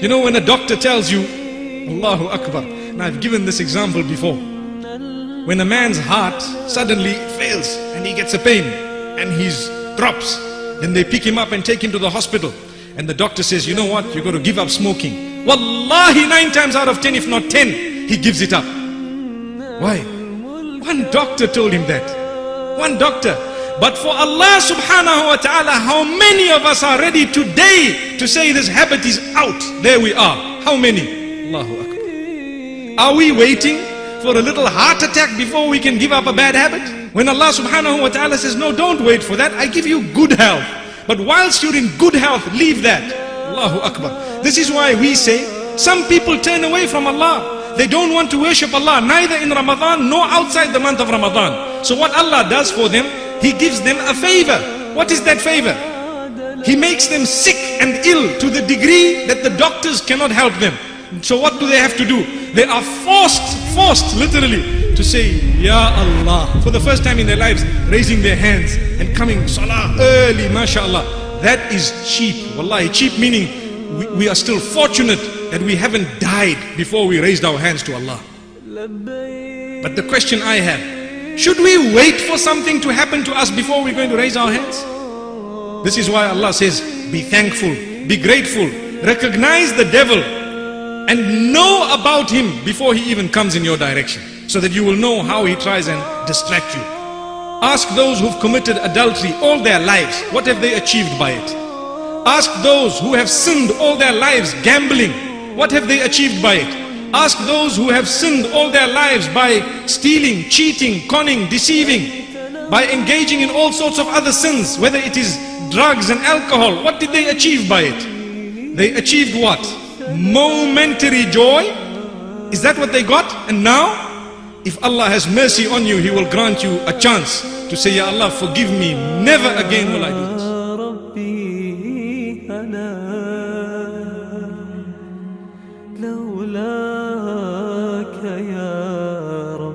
You know, when a doctor tells you, Allahu Akbar, and I've given this example before, when a man's heart suddenly fails and he gets a pain and he drops, then they pick him up and take him to the hospital, and the doctor says, you know what, you've got to give up smoking. Wallahi, 9 times out of 10, if not 10, he gives it up. Why? One doctor told him that. One doctor. But for Allah subhanahu wa ta'ala, how many of us are ready today to say this habit is out? There we are. How many? Allahu Akbar. Are we waiting for a little heart attack before we can give up a bad habit? When Allah subhanahu wa ta'ala says, no, don't wait for that. I give you good health. But whilst you're in good health, leave that. Allahu Akbar. This is why we say, some people turn away from Allah. They don't want to worship Allah, neither in Ramadan nor outside the month of Ramadan. So what Allah does for them, He gives them a favor. What is that favor? He makes them sick and ill to the degree that the doctors cannot help them. So what do they have to do? They are forced literally to say, Ya Allah, for the first time in their lives, raising their hands and coming salah early, mashallah. That is cheap. Wallahi, cheap meaning we are still fortunate that we haven't died before we raised our hands to Allah. But the question I have, should we wait for something to happen to us before we're going to raise our hands? This is why Allah says, be thankful, be grateful, recognize the devil and know about him before he even comes in your direction, so that you will know how he tries and distract you. Ask those who've committed adultery all their lives, what have they achieved by it? Ask those who have sinned all their lives gambling, what have they achieved by it? Ask those who have sinned all their lives by stealing, cheating, conning, deceiving, by engaging in all sorts of other sins, whether it is drugs and alcohol. What did they achieve by it? They achieved what? Momentary joy. Is that what they got? And now, if Allah has mercy on you, He will grant you a chance to say, Ya Allah, forgive me, never again will I do this. لولاك يا رب